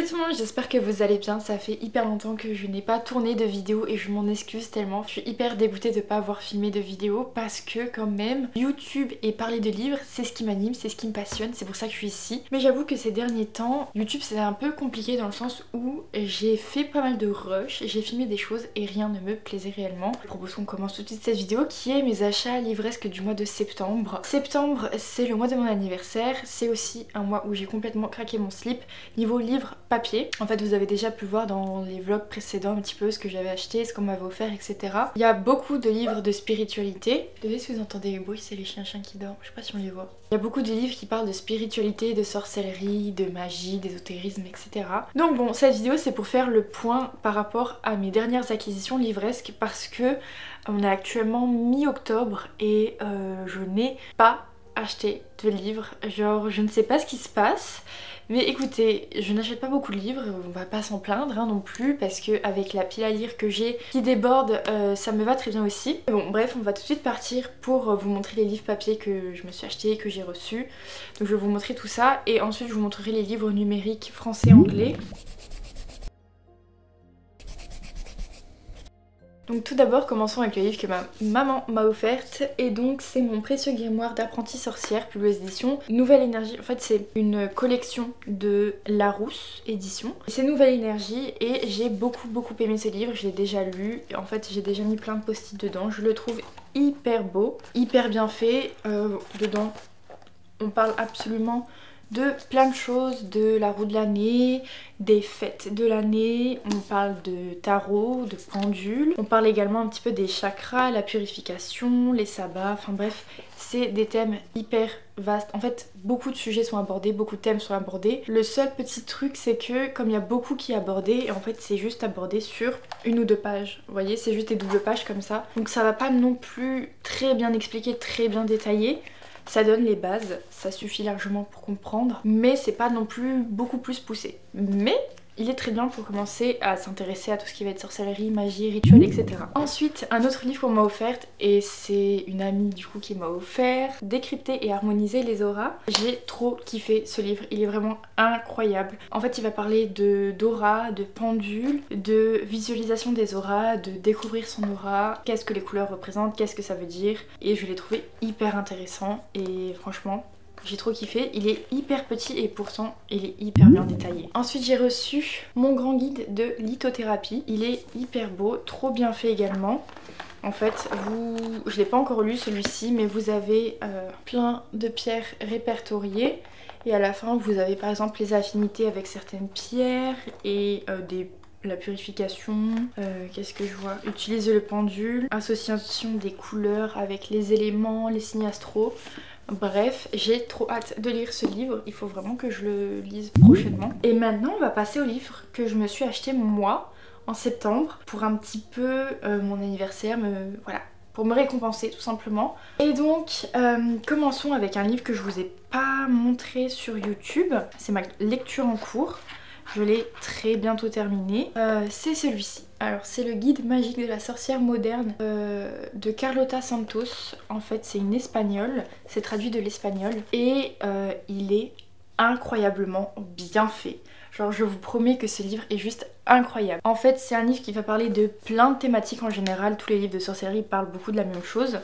tout le monde, j'espère que vous allez bien. Ça fait hyper longtemps que je n'ai pas tourné de vidéo et je m'en excuse tellement. Je suis hyper dégoûtée de pas avoir filmé de vidéo parce que quand même YouTube et parler de livres c'est ce qui m'anime, c'est ce qui me passionne, c'est pour ça que je suis ici. Mais j'avoue que ces derniers temps YouTube c'est un peu compliqué dans le sens où j'ai fait pas mal de rush, j'ai filmé des choses et rien ne me plaisait réellement. Je propose qu'on commence tout de suite cette vidéo qui est mes achats livresques du mois de septembre. Septembre c'est le mois de mon anniversaire, c'est aussi un mois où j'ai complètement craqué mon slip niveau livre papier. En fait vous avez déjà pu voir dans les vlogs précédents un petit peu ce que j'avais acheté, ce qu'on m'avait offert, etc. Il y a beaucoup de livres de spiritualité. Désolée si vous entendez les bruits, c'est les chiens qui dorment, je sais pas si on les voit. Il y a beaucoup de livres qui parlent de spiritualité, de sorcellerie, de magie, d'ésotérisme, etc. Donc bon, cette vidéo c'est pour faire le point par rapport à mes dernières acquisitions livresques parce que on est actuellement mi-octobre et je n'ai pas acheté de livres. Genre je ne sais pas ce qui se passe. Mais écoutez, je n'achète pas beaucoup de livres, on va pas s'en plaindre non plus parce que avec la pile à lire que j'ai qui déborde, ça me va très bien aussi. Bon bref, on va tout de suite partir pour vous montrer les livres papier que je me suis acheté, que j'ai reçus. Donc je vais vous montrer tout ça et ensuite je vous montrerai les livres numériques français-anglais. Donc tout d'abord commençons avec le livre que ma maman m'a offerte et donc c'est mon précieux grimoire d'apprentie sorcière, publié aux éditions Nouvelle Énergie. En fait c'est une collection de Larousse édition. C'est Nouvelle Énergie et j'ai beaucoup aimé ce livre, je l'ai déjà lu. En fait j'ai déjà mis plein de post-it dedans, je le trouve hyper beau, hyper bien fait. Dedans on parle absolument de plein de choses, de la roue de l'année, des fêtes de l'année, on parle de tarot, de pendule, on parle également un petit peu des chakras, la purification, les sabbats, enfin bref, c'est des thèmes hyper vastes. En fait, beaucoup de sujets sont abordés, beaucoup de thèmes sont abordés. Le seul petit truc, c'est que comme il y a beaucoup qui est abordé, et en fait c'est juste abordé sur une ou deux pages. Vous voyez, c'est juste des doubles pages comme ça. Donc ça va pas non plus très bien expliqué, très bien détaillé. Ça donne les bases, ça suffit largement pour comprendre, mais c'est pas non plus beaucoup plus poussé. Mais il est très bien pour commencer à s'intéresser à tout ce qui va être sorcellerie, magie, rituel, etc. Ensuite, un autre livre qu'on m'a offert, et c'est une amie du coup qui m'a offert, Décrypter et harmoniser les auras. J'ai trop kiffé ce livre, il est vraiment incroyable. En fait, il va parler d'aura, de pendule, de visualisation des auras, de découvrir son aura, qu'est-ce que les couleurs représentent, qu'est-ce que ça veut dire. Et je l'ai trouvé hyper intéressant et franchement, j'ai trop kiffé, il est hyper petit et pourtant il est hyper bien détaillé. Ensuite j'ai reçu mon grand guide de lithothérapie, il est hyper beau, trop bien fait également. En fait, je l'ai pas encore lu celui-ci, mais vous avez plein de pierres répertoriées. Et à la fin vous avez par exemple les affinités avec certaines pierres et la purification, qu'est-ce que je vois, utiliser le pendule, association des couleurs avec les éléments, les signes astro. Bref, j'ai trop hâte de lire ce livre, il faut vraiment que je le lise prochainement. Et maintenant on va passer au livre que je me suis acheté moi en septembre pour un petit peu mon anniversaire, voilà, pour me récompenser tout simplement. Et donc commençons avec un livre que je vous ai pas montré sur YouTube, c'est ma lecture en cours. Je l'ai très bientôt terminé. C'est celui-ci. Alors c'est le guide magique de la sorcière moderne de Carlota Santos. En fait c'est une espagnole, c'est traduit de l'espagnol. Et il est incroyablement bien fait. Genre je vous promets que ce livre est juste incroyable. En fait c'est un livre qui va parler de plein de thématiques en général. Tous les livres de sorcellerie parlent beaucoup de la même chose.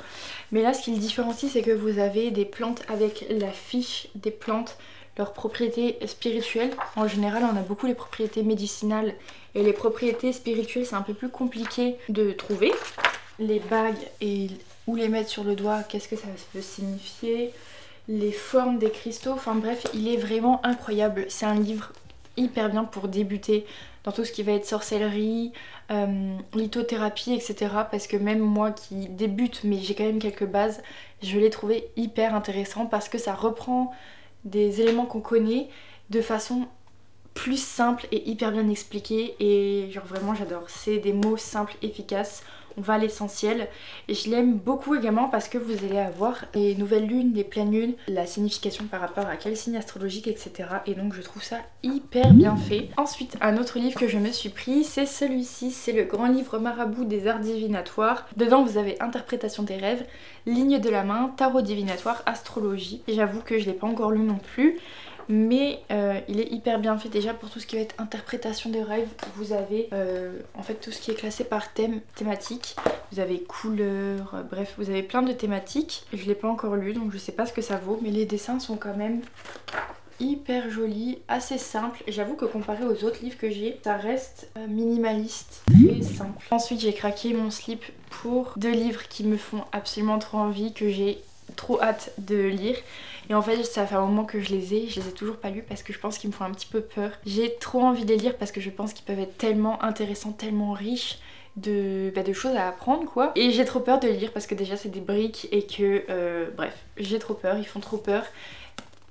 Mais là ce qui le différencie c'est que vous avez des plantes avec la fiche des plantes, leurs propriétés spirituelles. En général on a beaucoup les propriétés médicinales et les propriétés spirituelles c'est un peu plus compliqué de trouver. Les bagues et où les mettre sur le doigt, qu'est-ce que ça peut signifier, les formes des cristaux, enfin bref il est vraiment incroyable. C'est un livre hyper bien pour débuter dans tout ce qui va être sorcellerie, lithothérapie, etc. Parce que même moi qui débute mais j'ai quand même quelques bases, je l'ai trouvé hyper intéressant parce que ça reprend des éléments qu'on connaît de façon plus simple et hyper bien expliquée et genre vraiment j'adore. C'est des mots simples, efficaces, on va à l'essentiel et je l'aime beaucoup également parce que vous allez avoir les nouvelles lunes, les pleines lunes, la signification par rapport à quel signe astrologique, etc. Et donc je trouve ça hyper bien fait. Ensuite un autre livre que je me suis pris c'est celui-ci, c'est le grand livre marabout des arts divinatoires. Dedans vous avez interprétation des rêves, ligne de la main, tarot divinatoire, astrologie. J'avoue que je l'ai pas encore lu non plus mais il est hyper bien fait. Déjà pour tout ce qui va être interprétation des rêves, vous avez en fait tout ce qui est classé par thème, thématique. Vous avez couleurs, bref vous avez plein de thématiques. Je l'ai pas encore lu donc je sais pas ce que ça vaut, mais les dessins sont quand même hyper joli, assez simple. J'avoue que comparé aux autres livres que j'ai, ça reste minimaliste, très simple. Ensuite j'ai craqué mon slip pour 2 livres qui me font absolument trop envie, que j'ai trop hâte de lire. Et en fait ça fait un moment que je les ai toujours pas lus parce que je pense qu'ils me font un petit peu peur. J'ai trop envie de les lire parce que je pense qu'ils peuvent être tellement intéressants, tellement riches de choses à apprendre quoi. Et j'ai trop peur de les lire parce que déjà c'est des briques et que bref, j'ai trop peur, ils font trop peur.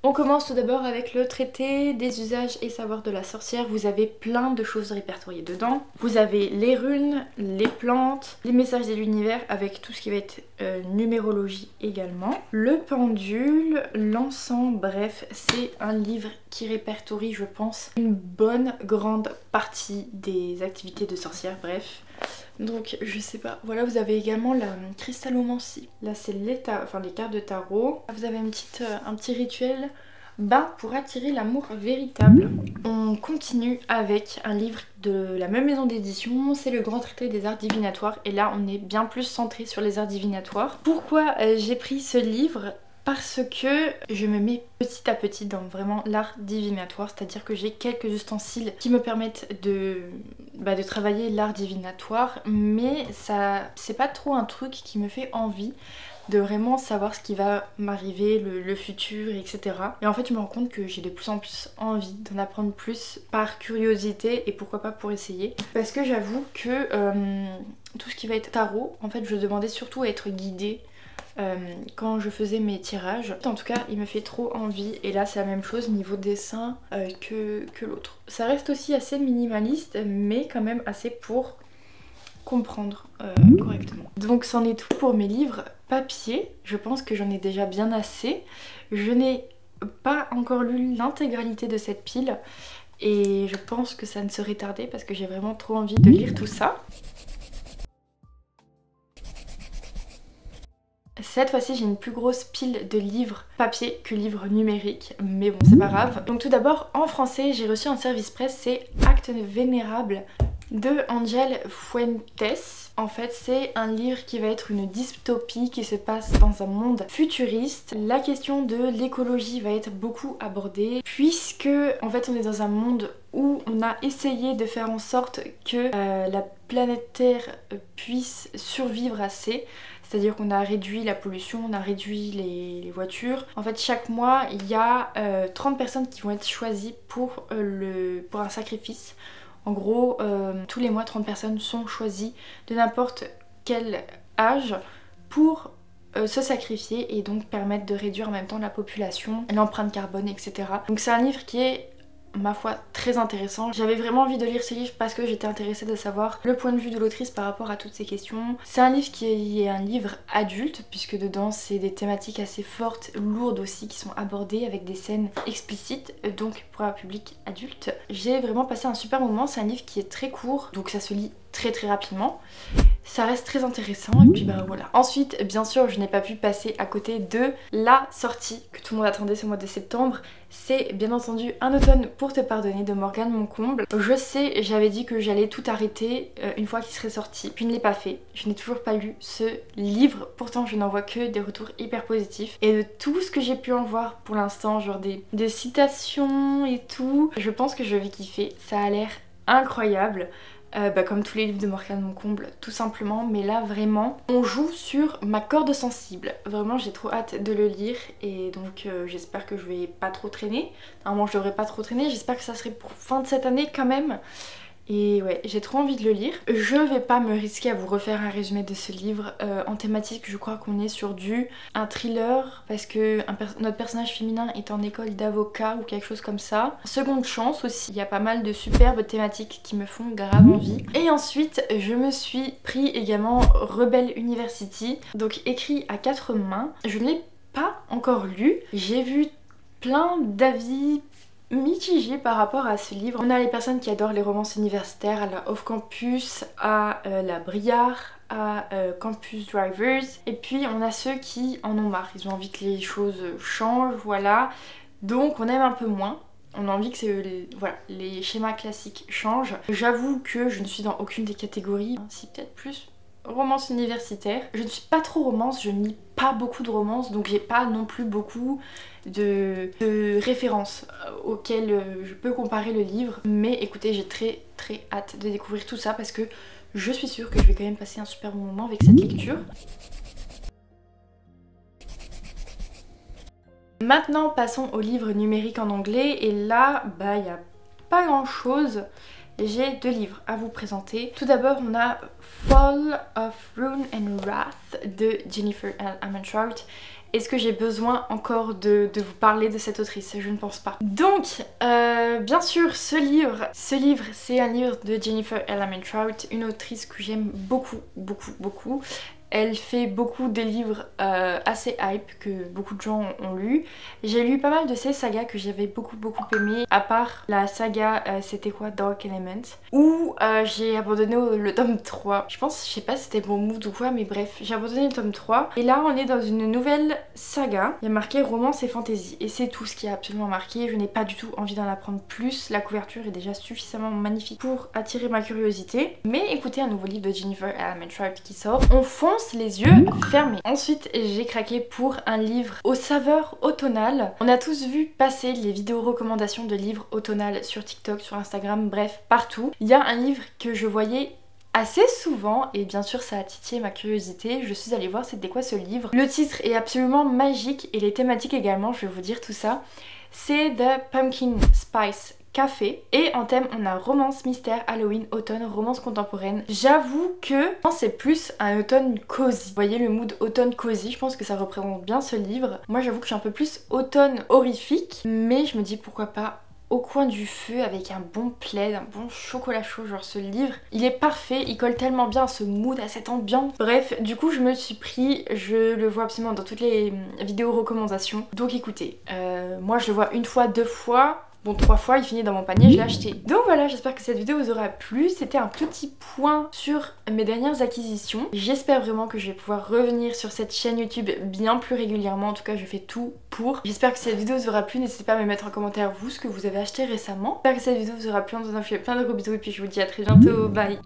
On commence tout d'abord avec le traité des usages et savoirs de la sorcière. Vous avez plein de choses répertoriées dedans. Vous avez les runes, les plantes, les messages de l'univers avec tout ce qui va être numérologie également. Le pendule, l'encens, bref, c'est un livre qui répertorie, je pense, une bonne grande partie des activités de sorcière, bref. Donc je sais pas, voilà vous avez également la cristallomancie. Là c'est les cartes de tarot. Vous avez un petit rituel pour attirer l'amour véritable. On continue avec un livre de la même maison d'édition, c'est le grand traité des arts divinatoires. Et là on est bien plus centré sur les arts divinatoires. Pourquoi j'ai pris ce livre ? Parce que je me mets petit à petit dans vraiment l'art divinatoire, c'est-à-dire que j'ai quelques ustensiles qui me permettent de travailler l'art divinatoire, mais ça c'est pas trop un truc qui me fait envie de vraiment savoir ce qui va m'arriver, le futur, etc. Et en fait je me rends compte que j'ai de plus en plus envie d'en apprendre plus par curiosité et pourquoi pas pour essayer. Parce que j'avoue que tout ce qui va être tarot, en fait je demandais surtout à être guidée quand je faisais mes tirages. En tout cas il me fait trop envie et là c'est la même chose niveau dessin que l'autre. Ça reste aussi assez minimaliste mais quand même assez pour comprendre correctement. Donc c'en est tout pour mes livres papier. Je pense que j'en ai déjà bien assez. Je n'ai pas encore lu l'intégralité de cette pile et je pense que ça ne serait tardé parce que j'ai vraiment trop envie de lire tout ça. Cette fois-ci j'ai une plus grosse pile de livres papier que livres numériques, mais bon c'est pas grave. Donc tout d'abord en français j'ai reçu un service presse, c'est Actes Vénérables de Angel Fuentes. En fait c'est un livre qui va être une dystopie qui se passe dans un monde futuriste. La question de l'écologie va être beaucoup abordée puisque en fait on est dans un monde où on a essayé de faire en sorte que la planète Terre puisse survivre assez. C'est-à-dire qu'on a réduit la pollution, on a réduit les voitures. En fait chaque mois il y a 30 personnes qui vont être choisies pour un sacrifice. En gros tous les mois 30 personnes sont choisies de n'importe quel âge pour se sacrifier et donc permettre de réduire en même temps la population, l'empreinte carbone, etc. Donc c'est un livre qui est ma foi très intéressant. J'avais vraiment envie de lire ce livre parce que j'étais intéressée de savoir le point de vue de l'autrice par rapport à toutes ces questions. C'est un livre qui est un livre adulte puisque dedans c'est des thématiques assez fortes, lourdes aussi qui sont abordées avec des scènes explicites donc pour un public adulte. J'ai vraiment passé un super moment, c'est un livre qui est très court donc ça se lit très rapidement. Ça reste très intéressant et puis bah voilà. Ensuite bien sûr je n'ai pas pu passer à côté de la sortie que tout le monde attendait ce mois de septembre. C'est bien entendu Un automne pour te pardonner de Morgane Moncomble. Je sais, j'avais dit que j'allais tout arrêter une fois qu'il serait sorti, puis je ne l'ai pas fait. Je n'ai toujours pas lu ce livre, pourtant je n'en vois que des retours hyper positifs. Et de tout ce que j'ai pu en voir pour l'instant, genre des citations et tout, je pense que je vais kiffer. Ça a l'air incroyable. Comme tous les livres de Morgane Moncomble tout simplement, mais là vraiment on joue sur ma corde sensible. Vraiment j'ai trop hâte de le lire et donc j'espère que je vais pas trop traîner. Normalement je devrais pas trop traîner, j'espère que ça serait pour fin de cette année quand même. Et ouais, j'ai trop envie de le lire. Je vais pas me risquer à vous refaire un résumé de ce livre. En thématique, je crois qu'on est sur un thriller parce que notre personnage féminin est en école d'avocat ou quelque chose comme ça. Seconde chance aussi. Il y a pas mal de superbes thématiques qui me font grave envie. Et ensuite, je me suis pris également Rebel University, donc écrit à 4 mains. Je ne l'ai pas encore lu. J'ai vu plein d'avis mitigé par rapport à ce livre. On a les personnes qui adorent les romances universitaires à la Off Campus, à la Briard, à Campus Drivers, et puis on a ceux qui en ont marre, ils ont envie que les choses changent, voilà. Donc on aime un peu moins. On a envie que voilà, les schémas classiques changent. J'avoue que je ne suis dans aucune des catégories, si peut-être plus romance universitaire. Je ne suis pas trop romance, je ne lis pas beaucoup de romances, donc j'ai pas non plus beaucoup de références auxquelles je peux comparer le livre. Mais écoutez, j'ai très très hâte de découvrir tout ça parce que je suis sûre que je vais quand même passer un super bon moment avec cette lecture. Maintenant passons au livre numérique en anglais et là bah il n'y a pas grand chose. J'ai 2 livres à vous présenter. Tout d'abord on a Fall of Ruin and Wrath de Jennifer L. Armentrout. Est-ce que j'ai besoin encore de vous parler de cette autrice? Je ne pense pas. Donc, bien sûr, ce livre c'est un livre de Jennifer L. Armentrout, une autrice que j'aime beaucoup, beaucoup, beaucoup. Elle fait beaucoup de livres assez hype que beaucoup de gens ont lu. J'ai lu pas mal de ces sagas que j'avais beaucoup aimé, à part la saga c'était quoi, Dark Element, où j'ai abandonné le tome 3. Je sais pas si c'était bon mood ou quoi, mais bref, j'ai abandonné le tome 3. Et là on est dans une nouvelle saga, il y a marqué romance et fantasy. Et c'est tout ce qui est absolument marqué, je n'ai pas du tout envie d'en apprendre plus. La couverture est déjà suffisamment magnifique pour attirer ma curiosité. Mais écoutez, un nouveau livre de Jennifer L. Armentrout qui sort, on fonce les yeux fermés. Ensuite j'ai craqué pour un livre aux saveurs automnales. On a tous vu passer les vidéos recommandations de livres automnales sur TikTok, sur Instagram, bref partout. Il y a un livre que je voyais assez souvent et bien sûr ça a titillé ma curiosité. Je suis allée voir c'était quoi ce livre. Le titre est absolument magique et les thématiques également, je vais vous dire tout ça. C'est The Pumpkin Spice Café et en thème on a romance, mystère, Halloween, automne, romance contemporaine. J'avoue que c'est plus un automne cosy. Vous voyez le mood automne cosy, je pense que ça représente bien ce livre. Moi j'avoue que je suis un peu plus automne horrifique, mais je me dis pourquoi pas au coin du feu avec un bon plaid, un bon chocolat chaud. Genre ce livre il est parfait, il colle tellement bien à ce mood, à cette ambiance. Bref, du coup je me suis pris, je le vois absolument dans toutes les vidéos recommandations. Donc écoutez, moi je le vois 1 fois, 2 fois, bon 3 fois, il finit dans mon panier, je l'ai acheté. Donc voilà, j'espère que cette vidéo vous aura plu. C'était un petit point sur mes dernières acquisitions. J'espère vraiment que je vais pouvoir revenir sur cette chaîne YouTube bien plus régulièrement. En tout cas, je fais tout pour. J'espère que cette vidéo vous aura plu. N'hésitez pas à me mettre en commentaire vous ce que vous avez acheté récemment. J'espère que cette vidéo vous aura plu. En vous faisant plein de gros bisous et puis je vous dis à très bientôt. Bye!